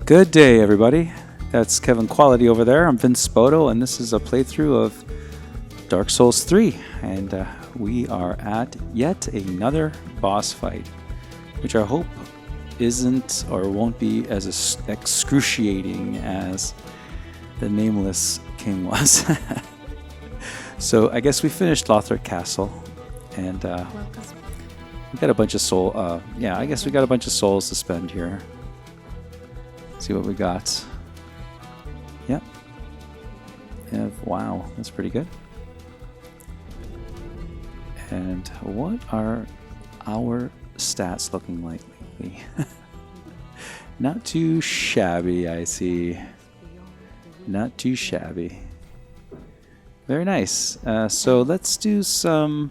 Good day, everybody. That's Kevin Quality over there. I'm Vince Spoto, and this is a playthrough of Dark Souls 3. And we are at yet another boss fight, which I hope isn't or won't be as excruciating as the Nameless King was. So I guess we finished Lothric Castle, and we got a bunch of soul. Yeah, I guess we got a bunch of souls to spend here. See what we got. Yep. Wow, that's pretty good. And what are our stats looking like lately? Not too shabby, I see. Not too shabby. Very nice. So let's do some...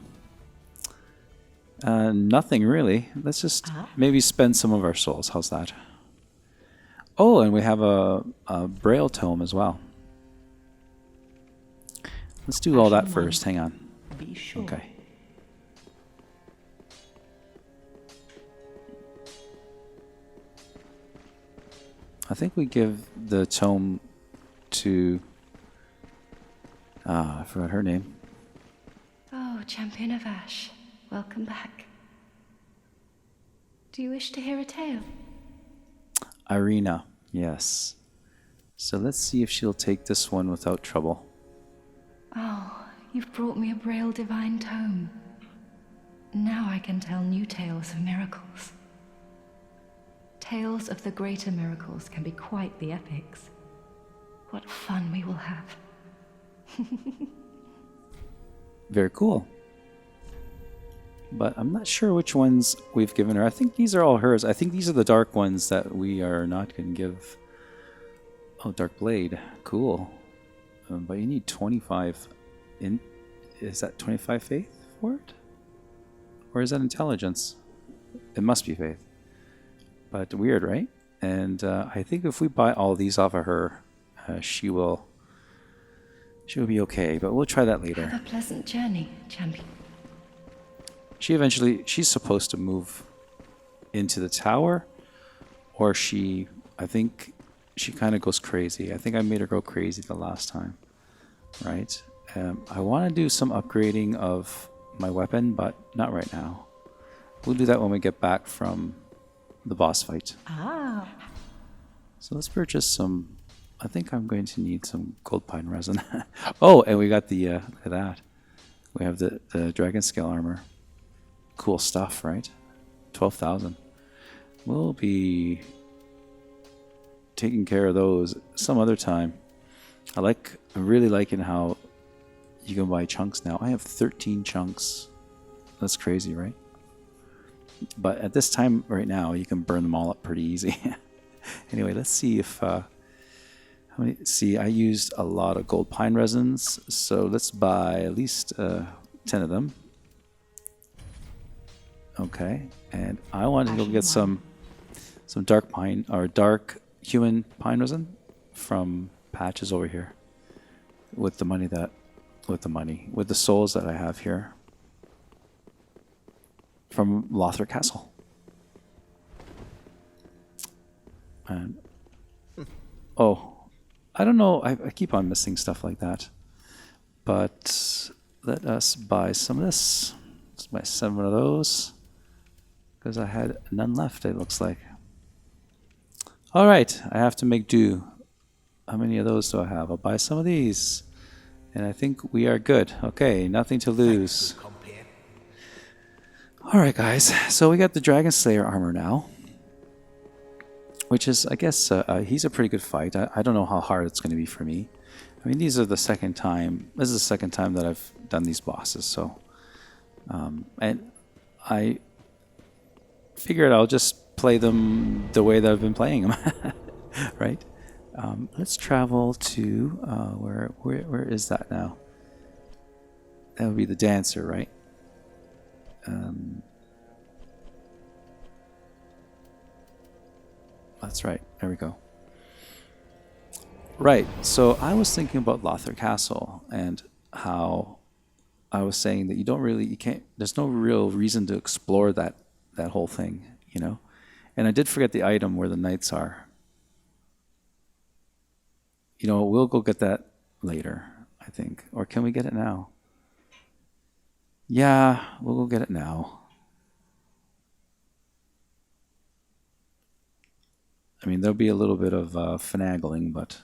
nothing really. Let's just maybe spend some of our souls. How's that? Oh, and we have a Braille tome as well. Let's do all that first. Hang on. Be sure. Okay. I think we give the tome to... I forgot her name. Oh, Champion of Ash. Welcome back. Do you wish to hear a tale? Irina, yes. So let's see if she'll take this one without trouble. Oh, you've brought me a Braille divine tome. Now I can tell new tales of miracles. Tales of the greater miracles can be quite the epics. What fun we will have. Very cool. But I'm not sure which ones we've given her. I think these are all hers. I think these are the dark ones that we are not going to give. Oh, Dark Blade. Cool. But you need 25... Is that 25 faith for it? Or is that intelligence? It must be faith. But weird, right? And I think if we buy all these off of her, she will be okay. But we'll try that later. Have a pleasant journey, Champion. She's supposed to move into the tower, or I think she kind of goes crazy. I think I made her go crazy the last time, right? I want to do some upgrading of my weapon, but not right now. We'll do that when we get back from the boss fight. So let's purchase some. I think I'm going to need some gold pine resin. Oh, and we got the, look at that. We have the dragon scale armor. Cool stuff, right? 12,000. We'll be taking care of those some other time. I'm really liking how you can buy chunks now. I have 13 chunks. That's crazy, right? But at this time right now, you can burn them all up pretty easy. Anyway, let's see if... I used a lot of gold pine resins, so let's buy at least 10 of them. Okay, and I wanted to go get some dark pine or dark human pine resin from Patches over here with the souls that I have here from Lothric Castle. And I don't know, I keep on missing stuff like that. But let us buy some of this. Let's buy 7 of those. Because I had none left, it looks like. Alright, I have to make do. How many of those do I have? I'll buy some of these. And I think we are good. Okay, nothing to lose. Alright guys, so we got the Dragon Slayer armor now. Which is, I guess, he's a pretty good fight. I don't know how hard it's going to be for me. I mean, this is the second time that I've done these bosses, so... and I figured I'll just play them the way that I've been playing them, right? Let's travel to where is that now? That would be the dancer, right? That's right. There we go. Right. So I was thinking about Lothric Castle and how I was saying that you can't. There's no real reason to explore that that whole thing, you know. And I did forget the item where the knights are. You know, we'll go get that later, I think. Or can we get it now? Yeah, we'll go get it now. I mean, there'll be a little bit of finagling, but...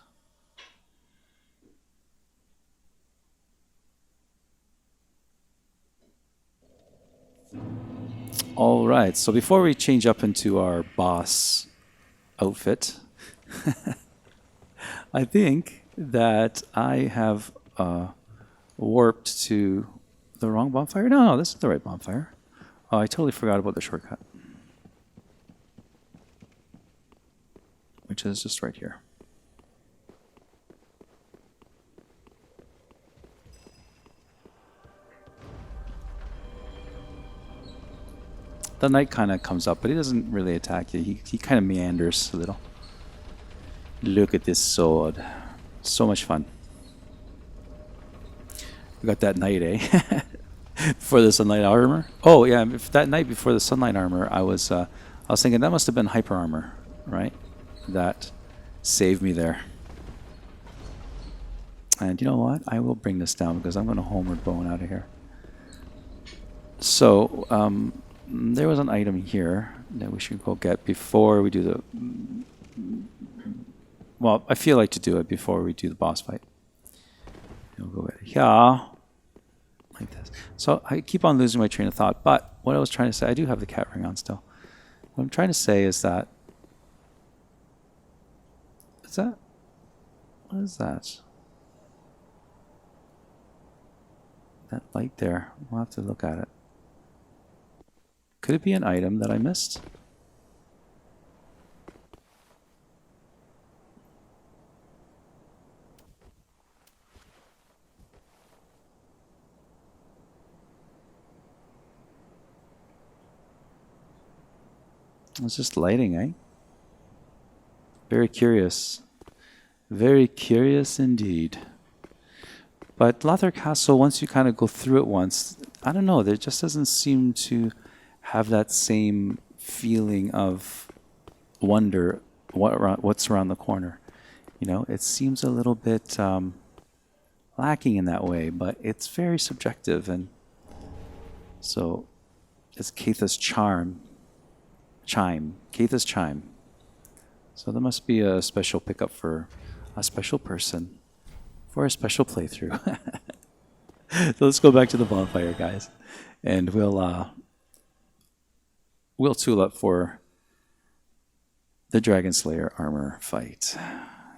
All right, so before we change up into our boss outfit, I think that I have warped to the wrong bonfire. No, this is the right bonfire. Oh, I totally forgot about the shortcut, which is just right here. The knight kind of comes up, but he doesn't really attack you. He kind of meanders a little. Look at this sword. So much fun. We got that knight, eh? Before the sunlight armor. Oh yeah, if that knight before the sunlight armor, I was thinking that must have been hyper armor, right? That saved me there. And you know what? I will bring this down because I'm going to homeward bone out of here. So there was an item here that we should go get before we do the... Well, I feel like to do it before we do the boss fight. We'll go get it here. Like this. So I keep on losing my train of thought, but what I was trying to say, I do have the cat ring on still. What I'm trying to say is that... Is that... What is that? That light there. We'll have to look at it. Could it be an item that I missed? It's just lighting, eh? Very curious. Very curious indeed. But Lothar Castle, once you kind of go through it once, I don't know, there just doesn't seem to have that same feeling of wonder what's around the corner. You know, it seems a little bit lacking in that way, but it's very subjective. And so it's Keitha's chime. Keitha's chime. So there must be a special pickup for a special person for a special playthrough. So let's go back to the bonfire, guys, and we'll tool up for the Dragon Slayer armor fight.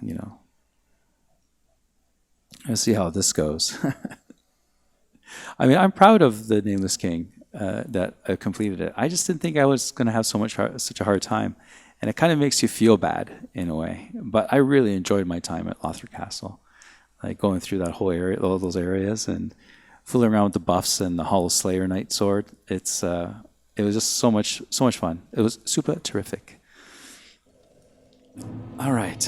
You know, let's see how this goes. I mean, I'm proud of the Nameless King that I completed it. I just didn't think I was going to have such a hard time, and it kind of makes you feel bad in a way. But I really enjoyed my time at Lothar Castle, like going through that whole area, all those areas, and fooling around with the buffs and the Hollow Slayer Knight Sword. It was just so much fun. It was super terrific. All right.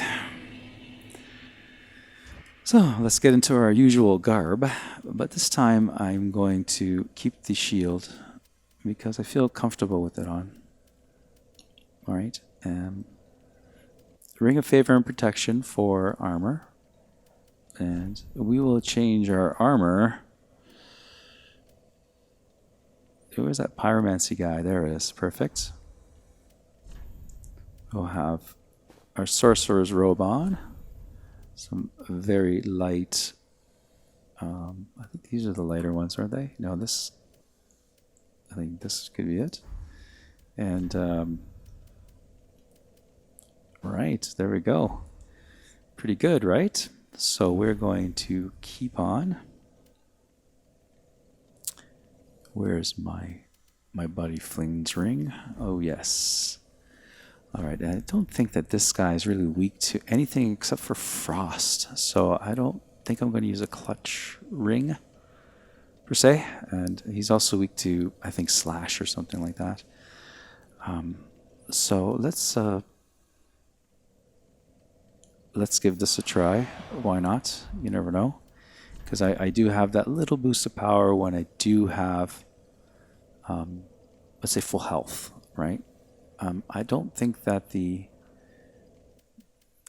So let's get into our usual garb, but this time I'm going to keep the shield because I feel comfortable with it on. All right. Ring of Favor and Protection for armor. And we will change our armor. Where's that pyromancy guy? There it is. Perfect. We'll have our sorcerer's robe on. Some very light. I think these are the lighter ones, aren't they? No, this. I think this could be it. And right, there we go. Pretty good, right? So we're going to keep on. Where's my buddy Fling's ring? Oh yes. All right, I don't think that this guy is really weak to anything except for frost. So I don't think I'm going to use a clutch ring per se. And he's also weak to, I think, slash or something like that. So let's give this a try. Why not? You never know. Because I do have that little boost of power when I do have, let's say, full health. right? I don't think that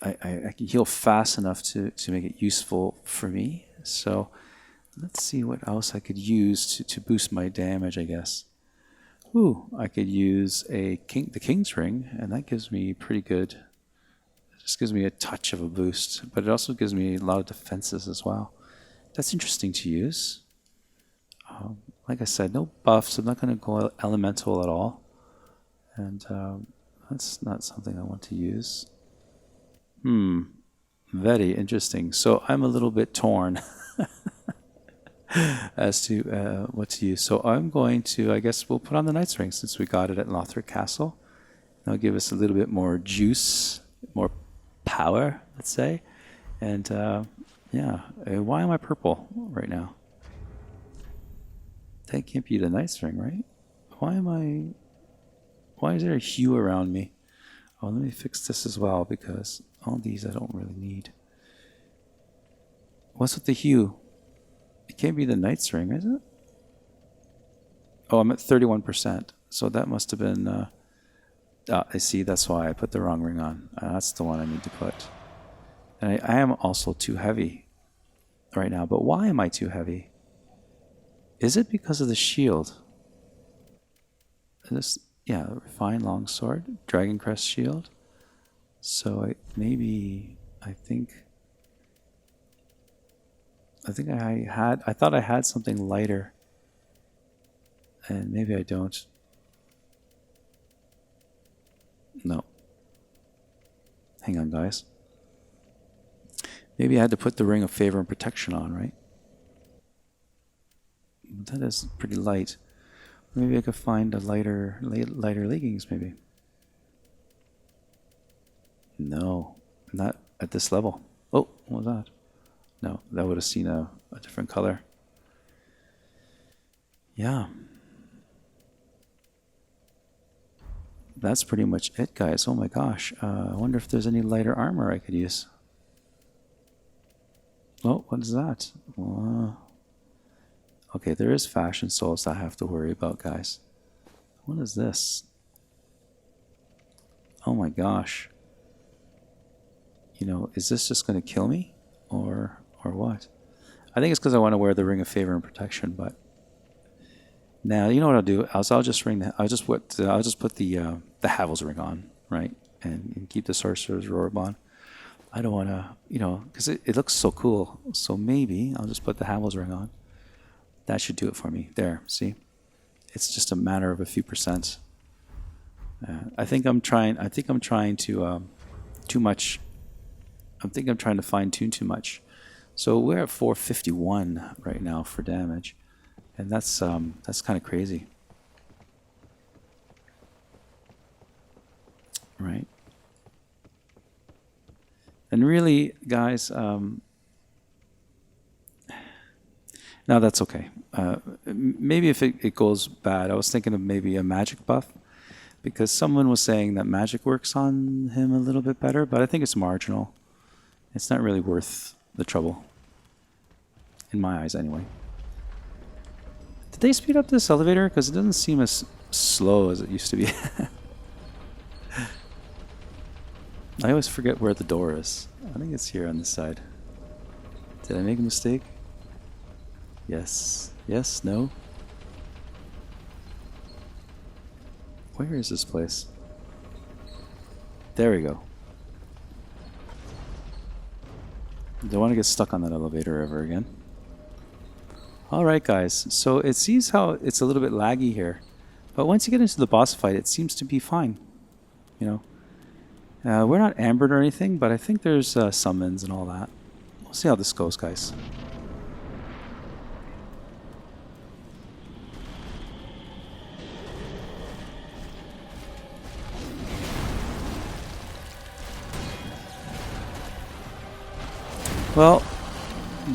I can heal fast enough to make it useful for me. So let's see what else I could use to boost my damage, I guess. Ooh, I could use the King's Ring, and that gives me pretty good. It just gives me a touch of a boost, but it also gives me a lot of defenses as well. That's interesting to use. Like I said, no buffs. I'm not going to go elemental at all. And that's not something I want to use. Very interesting. So I'm a little bit torn as to what to use. So I'm going to, I guess we'll put on the Knight's Ring since we got it at Lothric Castle. That'll give us a little bit more juice, more power, let's say. And yeah, why am I purple right now? That can't be the Knight's Ring, right? Why is there a hue around me? Oh, let me fix this as well, because all these I don't really need. What's with the hue? It can't be the Knight's Ring, is it? Oh, I'm at 31%. So that must have been... I see, that's why I put the wrong ring on. That's the one I need to put. And I am also too heavy right now. But why am I too heavy? Is it because of the shield? Yeah, refined longsword, Dragon Crest shield. So I think I thought I had something lighter, and maybe I don't. No. Hang on, guys. Maybe I had to put the Ring of Favor and Protection on, right? That is pretty light. Maybe I could find a lighter leggings, maybe. No, not at this level. Oh, what was that? No, that would have seen a different color. Yeah. That's pretty much it, guys. Oh my gosh. I wonder if there's any lighter armor I could use. Oh, what is that? Okay, there is fashion souls I have to worry about, guys. What is this? Oh my gosh. You know, is this just going to kill me? Or what? I think it's because I want to wear the Ring of Favor and Protection, but... Now, you know what I'll do? I'll just put the Havel's Ring on, right? And keep the Sorcerer's Robe on. I don't want to, you know, because it looks so cool. So maybe I'll just put the Havel's Ring on. That should do it for me. There, see? It's just a matter of a few percent. I think I'm trying to too much. I think I'm trying to fine tune too much. So we're at 451 right now for damage, and that's kind of crazy, right? And really, guys, no, that's okay. Maybe if it goes bad, I was thinking of maybe a magic buff, because someone was saying that magic works on him a little bit better, but I think it's marginal. It's not really worth the trouble. In my eyes, anyway. Did they speed up this elevator? Because it doesn't seem as slow as it used to be. I always forget where the door is. I think it's here on this side. Did I make a mistake? Yes. Yes? No? Where is this place? There we go. Don't want to get stuck on that elevator ever again. Alright guys, so it seems how it's a little bit laggy here. But once you get into the boss fight, it seems to be fine. You know? We're not ambered or anything, but I think there's summons and all that. We'll see how this goes, guys. Well,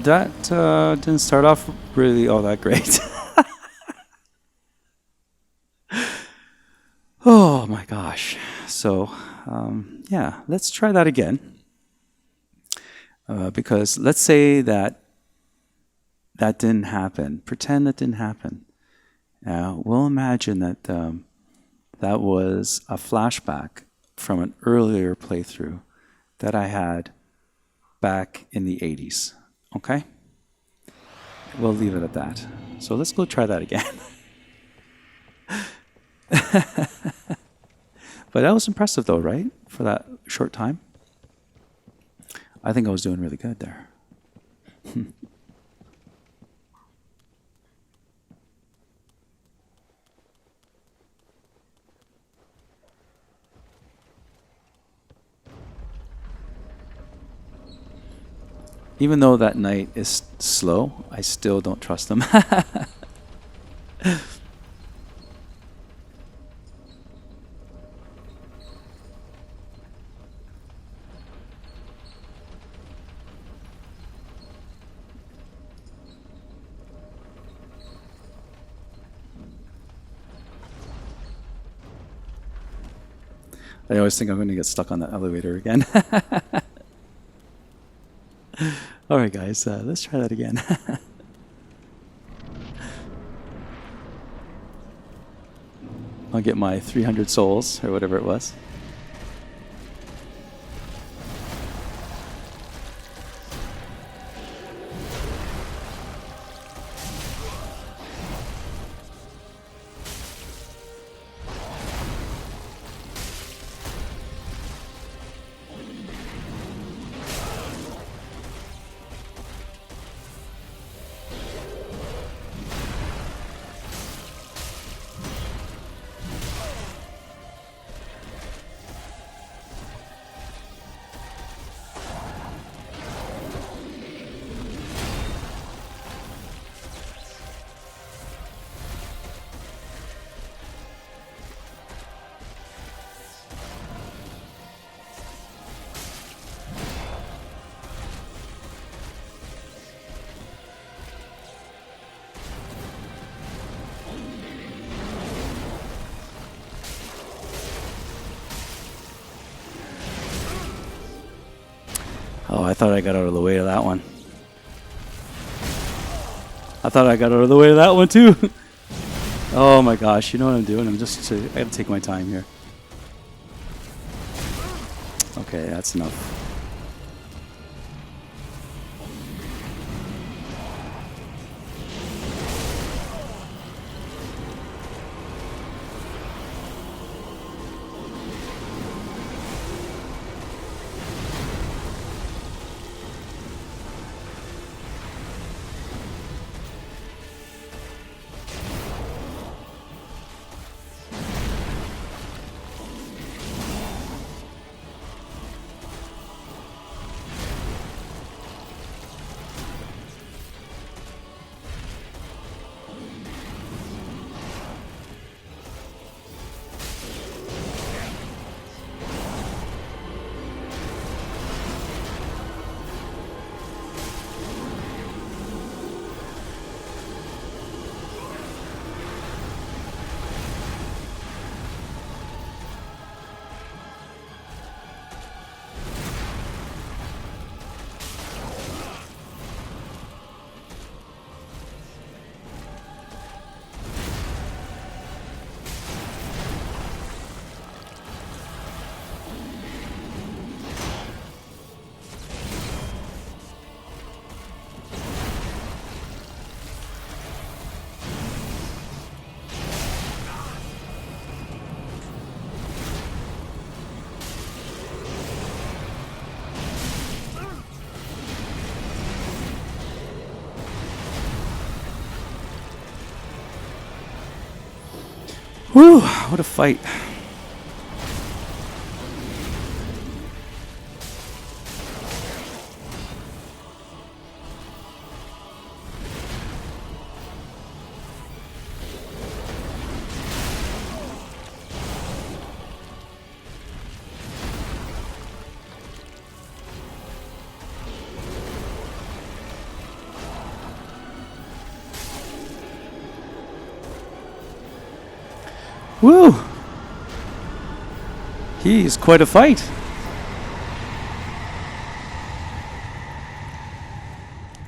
that didn't start off really all that great. Oh my gosh. So, yeah, let's try that again. Because let's say that didn't happen. Pretend that didn't happen. We'll imagine that that was a flashback from an earlier playthrough that I had back in the 80s. Okay? We'll leave it at that. So let's go try that again. But that was impressive though, right? For that short time. I think I was doing really good there. Even though that knight is slow, I still don't trust him. I always think I'm going to get stuck on that elevator again. All right, guys, let's try that again. I'll get my 300 souls, or whatever it was. Oh, I thought I got out of the way of that one. I thought I got out of the way of that one too. Oh my gosh, you know what I'm doing? I gotta take my time here. Okay, that's enough. Whew, what a fight. Woo! He's quite a fight.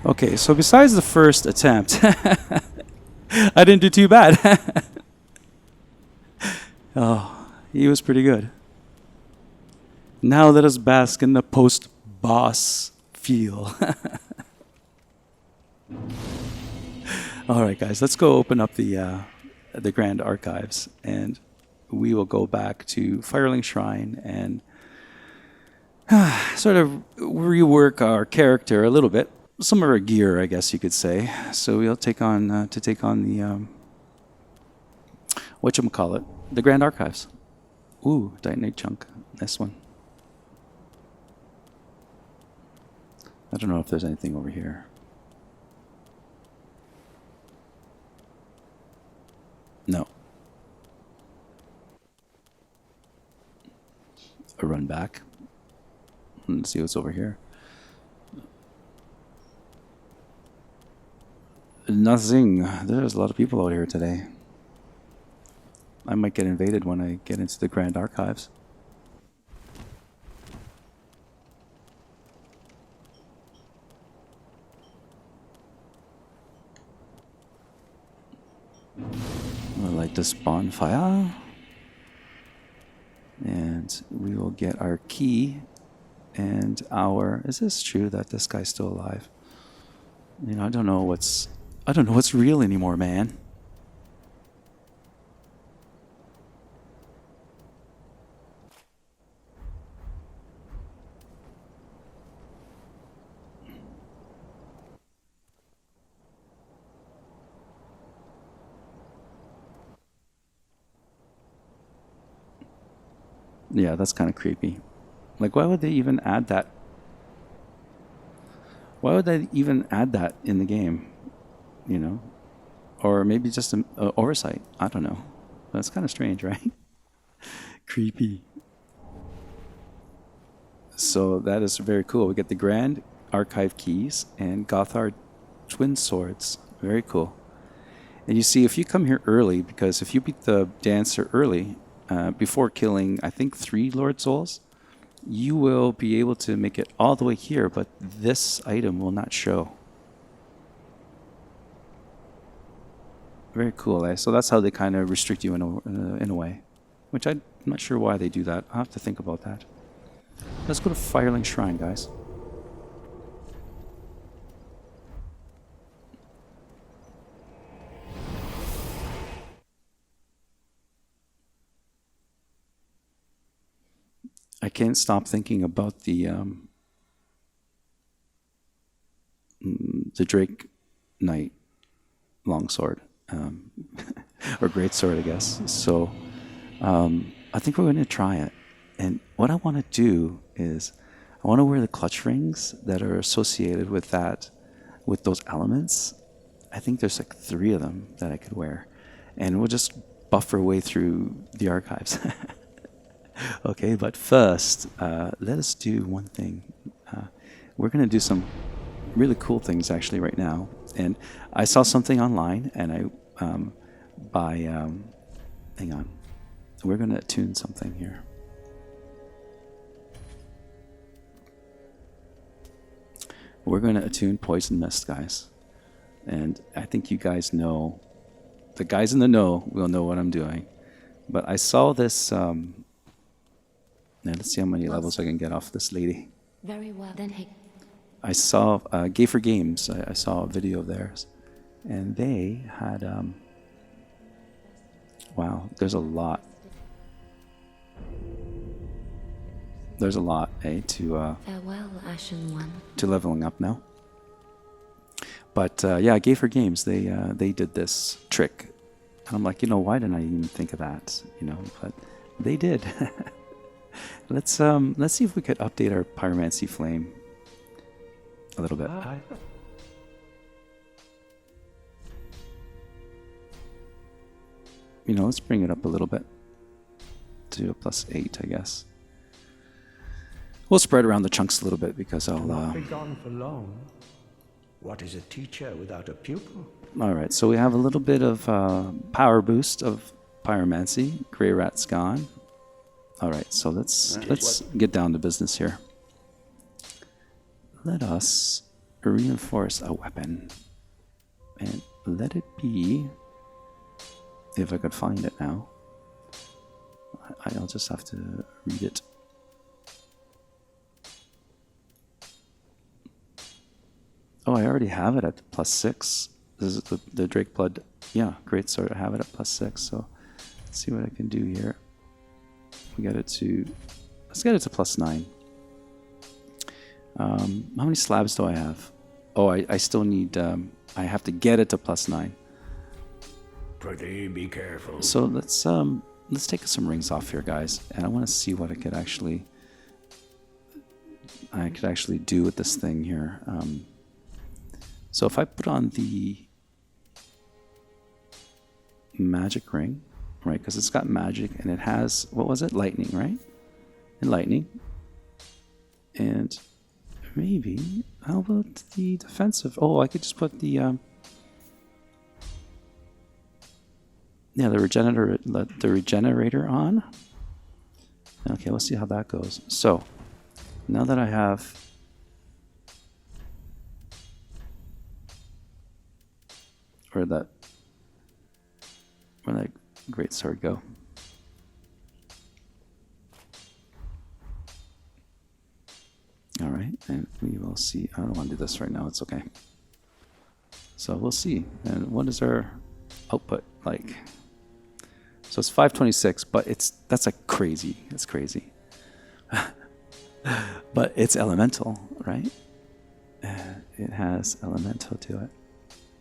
Okay, so besides the first attempt, I didn't do too bad. Oh, he was pretty good. Now let us bask in the post-boss feel. All right, guys, let's go open up the Grand Archives, and we will go back to Firelink Shrine and sort of rework our character a little bit. Some of our gear, I guess you could say. So we'll take on the whatchamacallit, the Grand Archives. Ooh, Titanite chunk. Nice one. I don't know if there's anything over here. No. A run back. Let's see what's over here. Nothing. There's a lot of people out here today. I might get invaded when I get into the Grand Archives. I light this bonfire. And we will get our key and our... Is this true that this guy's still alive? You know, I don't know what's real anymore, man. Yeah, that's kind of creepy. Like, why would they even add that? Why would they even add that in the game? You know? Or maybe just an oversight. I don't know. That's kind of strange, right? Creepy. So that is very cool. We get the Grand Archive keys and Gothard twin swords. Very cool. And you see, if you come here early, because if you beat the dancer early, before killing, I think, 3 Lord Souls, you will be able to make it all the way here, but this item will not show. Very cool, eh? So that's how they kind of restrict you in a way, which I'm not sure why they do that. I'll have to think about that. Let's go to Firelink Shrine, guys. I can't stop thinking about the Drake Knight longsword, or greatsword, I guess. So I think we're going to try it. And what I want to do is I want to wear the clutch rings that are associated with that, with those elements. I think there's like 3 of them that I could wear, and we'll just buff our way through the archives. Okay, but first, let us do one thing. We're going to do some really cool things actually right now. And I saw something online, and hang on. We're going to attune something here. We're going to attune Poison Mist, guys. And I think you guys know, the guys in the know will know what I'm doing. But I saw this... Now let's see how many levels I can get off this lady. Very well, then hey. I saw Gay for Games. I saw a video of theirs, and they had wow. There's a lot. There's a lot, to Farewell, Ashen One. To leveling up now. But yeah, Gay for Games. They did this trick, and I'm like, you know, why didn't I even think of that? You know, but they did. Let's see if we could update our pyromancy flame a little bit. You know, let's bring it up a little bit to a +8, I guess. We'll spread around the chunks a little bit because I'll not be gone for long. What is a teacher without a pupil? All right, so we have a little bit of power boost of pyromancy. Grey Rat's gone. All right, so let's get down to business here. Let us reinforce a weapon, and let it be, if I could find it now, I'll just have to read it. Oh, I already have it at +6. This is the Drake Blood. Yeah, great sword. I have it at +6. So let's see what I can do here. We get it to. Let's get it to +9. How many slabs do I have? Oh, I still need. I have to get it to +9. Pretty be careful. So let's take some rings off here, guys, and I want to see what I could actually do with this thing here. So if I put on the magic ring, right? Because it's got magic and it has, what was it? Lightning, right? And lightning. And maybe, how about the defensive? Oh, I could just put the, the regenerator on. Okay, let's see how that goes. So now that I have where'd that great sword go? All right, and we will see. I don't want to do this right now. It's okay. So we'll see. And what is our output like? So it's 526, but that's like crazy. It's crazy. But it's elemental, right? It has elemental to it.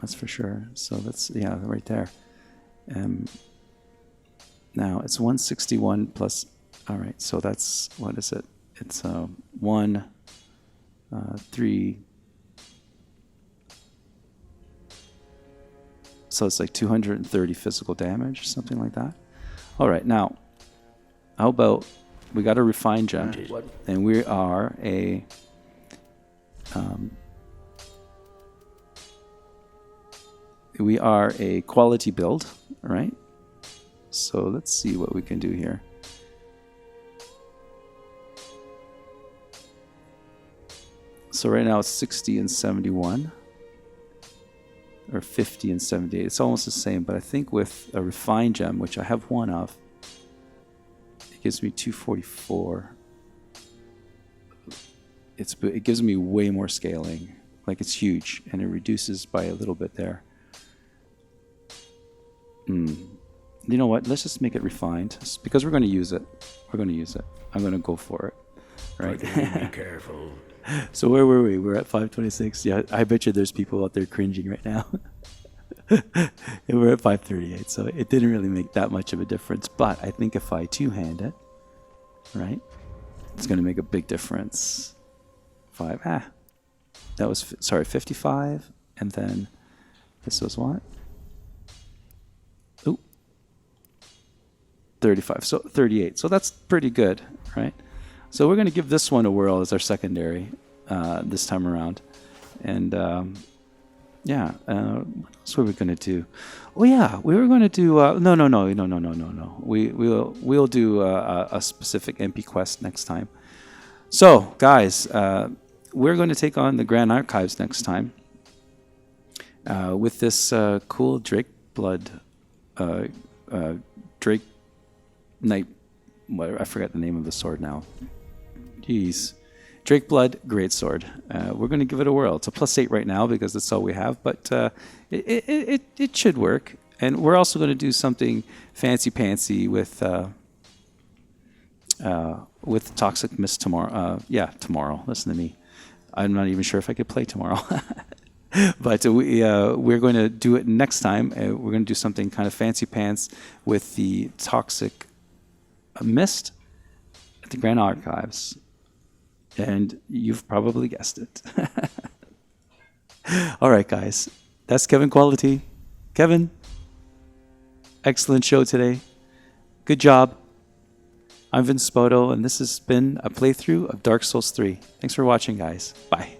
That's for sure. So that's, yeah, right there. Now it's 161 plus. All right, so that's, what is it? It's 1, 3. So it's like 230 physical damage, something like that. All right, now, how about we got a refined gem, and we are a quality build, right? So let's see what we can do here. So right now it's 60 and 71. Or 50 and 78. It's almost the same, but I think with a refined gem, which I have one of, it gives me 244. It gives me way more scaling. Like, it's huge, and it reduces by a little bit there. You know what? Let's just make it refined, because we're going to use it. We're going to use it. I'm going to go for it. Right? Be careful. So where were we? We're at 526. Yeah, I bet you there's people out there cringing right now. And we're at 538, so it didn't really make that much of a difference. But I think if I two-hand it, right, it's going to make a big difference. That was 55, and then this was what? Ooh, 35. So 38. So that's pretty good, right? So we're going to give this one a whirl as our secondary this time around. And what else were we going to do? Oh yeah, we were going to do no. We'll do a specific MP quest next time. So guys, we're going to take on the Grand Archives next time with this cool Drake Blood, Drake Knight. I forget the name of the sword now. Jeez. Drake Blood, great sword. We're going to give it a whirl. It's a +8 right now because that's all we have, but it should work. And we're also going to do something fancy-pantsy with Toxic Mist tomorrow. Tomorrow. Listen to me. I'm not even sure if I could play tomorrow. But we're going to do it next time. We're going to do something kind of fancy-pants with the Toxic Mist at the Grand Archives. And you've probably guessed it. All right, guys. That's Kevin Quality. Kevin, excellent show today. Good job. I'm Vince Spoto, and this has been a playthrough of Dark Souls 3. Thanks for watching, guys. Bye.